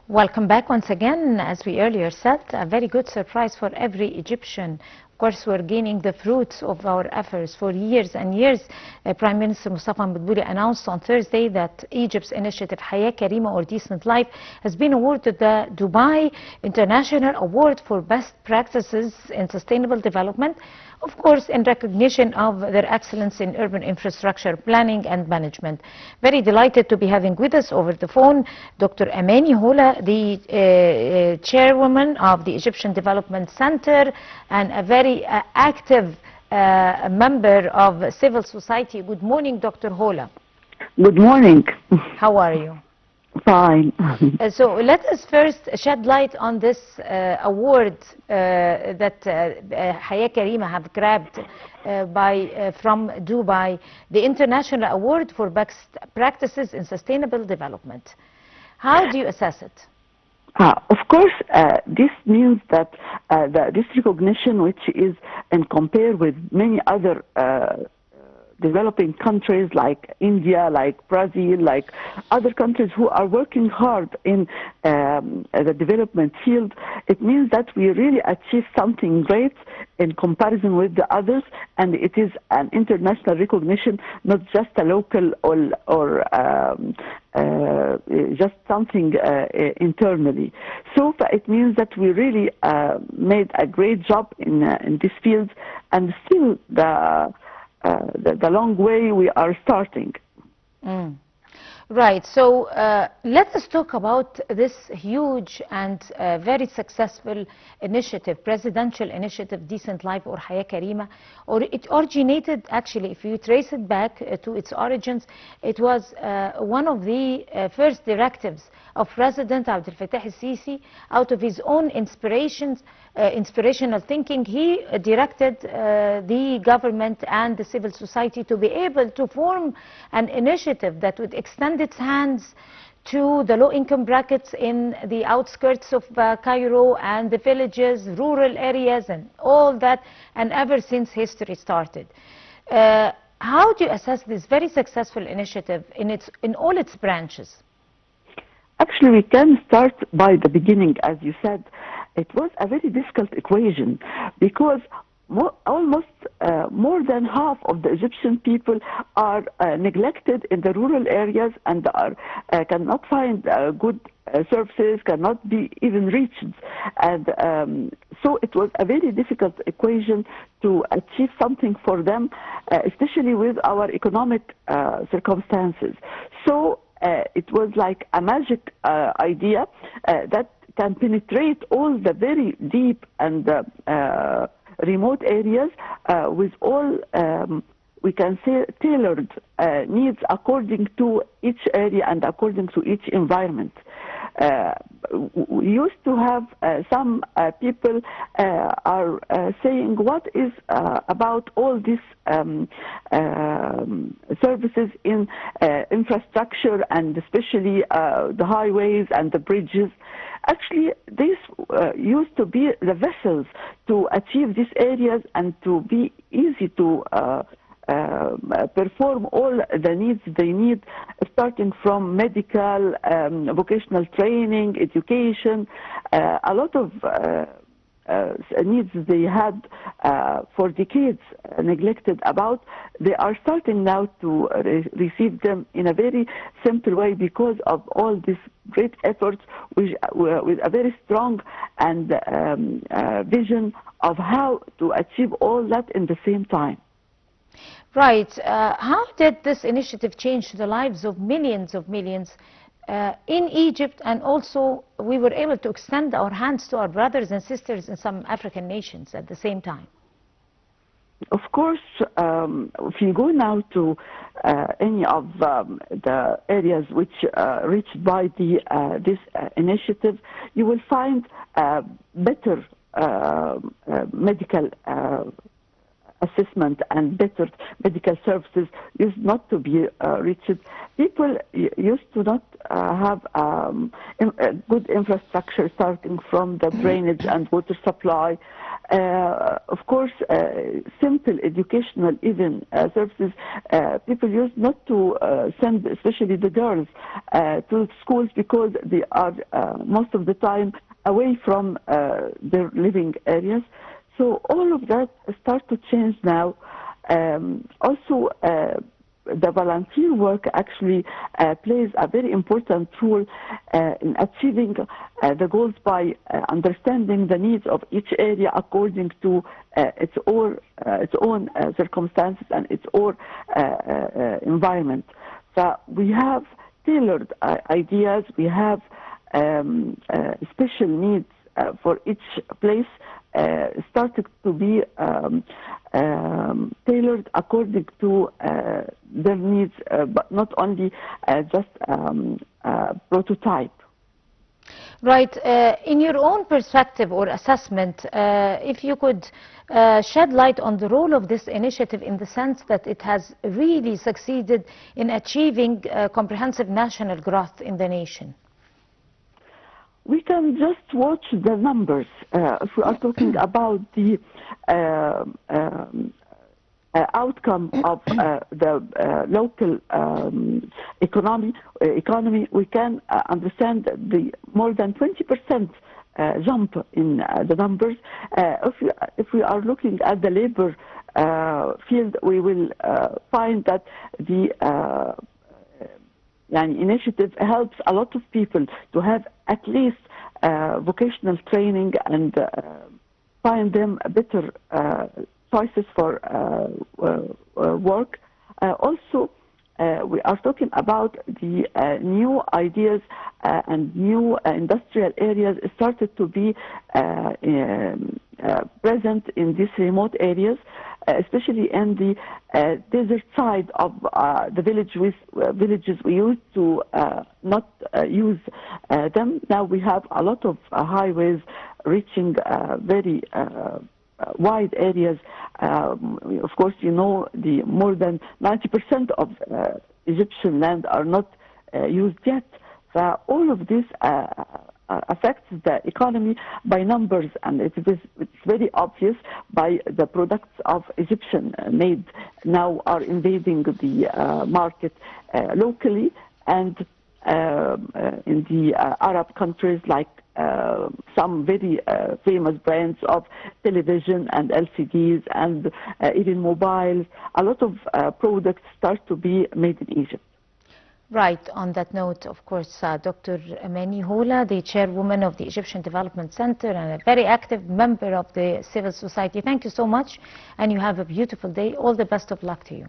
Welcome back once again. As we earlier said, a very good surprise for every Egyptian. Of course, we're gaining the fruits of our efforts for years and years. Prime Minister Mustafa Madbouli announced on Thursday that Egypt's initiative Hayat Karima, or Decent Life, has been awarded the Dubai International Award for Best Practices in Sustainable Development, of course in recognition of their excellence in urban infrastructure planning and management. Very delighted to be having with us over the phone Dr. Amany Hola, the chairwoman of the Egyptian Development Center and a very active member of civil society. Good morning, Dr. Hola. Good morning. How are you? Fine. So let us first shed light on this award that Hayat Karima have grabbed from Dubai, the International Award for Best Practices in Sustainable Development. How do you assess it? Of course, this means that this recognition, which is and compared with many other developing countries like India, like Brazil, like other countries who are working hard in the development field, it means that we really achieved something great in comparison with the others, and it is an international recognition, not just a local or just something internally. So it means that we really made a great job in this field, and still the long way we are starting. Right. So let us talk about this huge and very successful initiative, presidential initiative, Decent Life or Hayat Karima. Or it originated, actually, if you trace it back to its origins, it was one of the first directives of President Abdel Fattah al-Sisi. Out of his own inspirational thinking, he directed the government and the civil society to be able to form an initiative that would extend its hands to the low-income brackets in the outskirts of Cairo and the villages, rural areas, and all that, and ever since history started. How do you assess this very successful initiative in all its branches? Actually, we can start by the beginning. As you said, it was a very difficult equation because almost more than half of the Egyptian people are neglected in the rural areas and cannot find good services, cannot be even reached. And so it was a very difficult equation to achieve something for them, especially with our economic circumstances. So it was like a magic idea that can penetrate all the very deep and remote areas with all, we can say, tailored needs according to each area and according to each environment. We used to have some people are saying, what is about all these services in infrastructure, and especially the highways and the bridges. Actually, these used to be the vessels to achieve these areas and to be easy to perform all the needs they need, starting from medical, vocational training, education, a lot of needs they had for decades neglected about. They are starting now to receive them in a very simple way because of all these great efforts with a very strong and vision of how to achieve all that in the same time. Right. How did this initiative change the lives of millions in Egypt, and also we were able to extend our hands to our brothers and sisters in some African nations at the same time? Of course, if you go now to any of the areas which reached by this initiative, you will find better medical assessment and better medical services used not to be reached. People used to not have good infrastructure, starting from the drainage and water supply. Of course, simple educational even services. People used not to send, especially the girls, to schools because they are most of the time away from their living areas. So all of that start to change now. Also, the volunteer work actually plays a very important role in achieving the goals by understanding the needs of each area according to its own circumstances and its own environment. So we have tailored ideas, we have special needs for each place, started to be tailored according to their needs, but not only just prototype. Right. In your own perspective or assessment, if you could shed light on the role of this initiative in the sense that it has really succeeded in achieving comprehensive national growth in the nation. We can just watch the numbers. If we are talking about the outcome of the local economy, we can understand the more than 20% jump in the numbers. If we are looking at the labor field, we will find that the initiative helps a lot of people to have at least vocational training and find them better choices for work. Also, we are talking about the new ideas and new industrial areas started to be present in these remote areas, especially in the desert side of the villages we used to not use them. Now we have a lot of highways reaching very wide areas. Of course, you know, the more than 90% of Egyptian land are not used yet. So all of this affects the economy by numbers, and it's very obvious by the products of Egyptian made now are invading the market locally, and in the Arab countries, like some very famous brands of television and LCDs and even mobiles, a lot of products start to be made in Egypt. Right. On that note, of course, Dr. Amany Hola, the chairwoman of the Egyptian Development Center and a very active member of the civil society. Thank you so much, and you have a beautiful day. All the best of luck to you.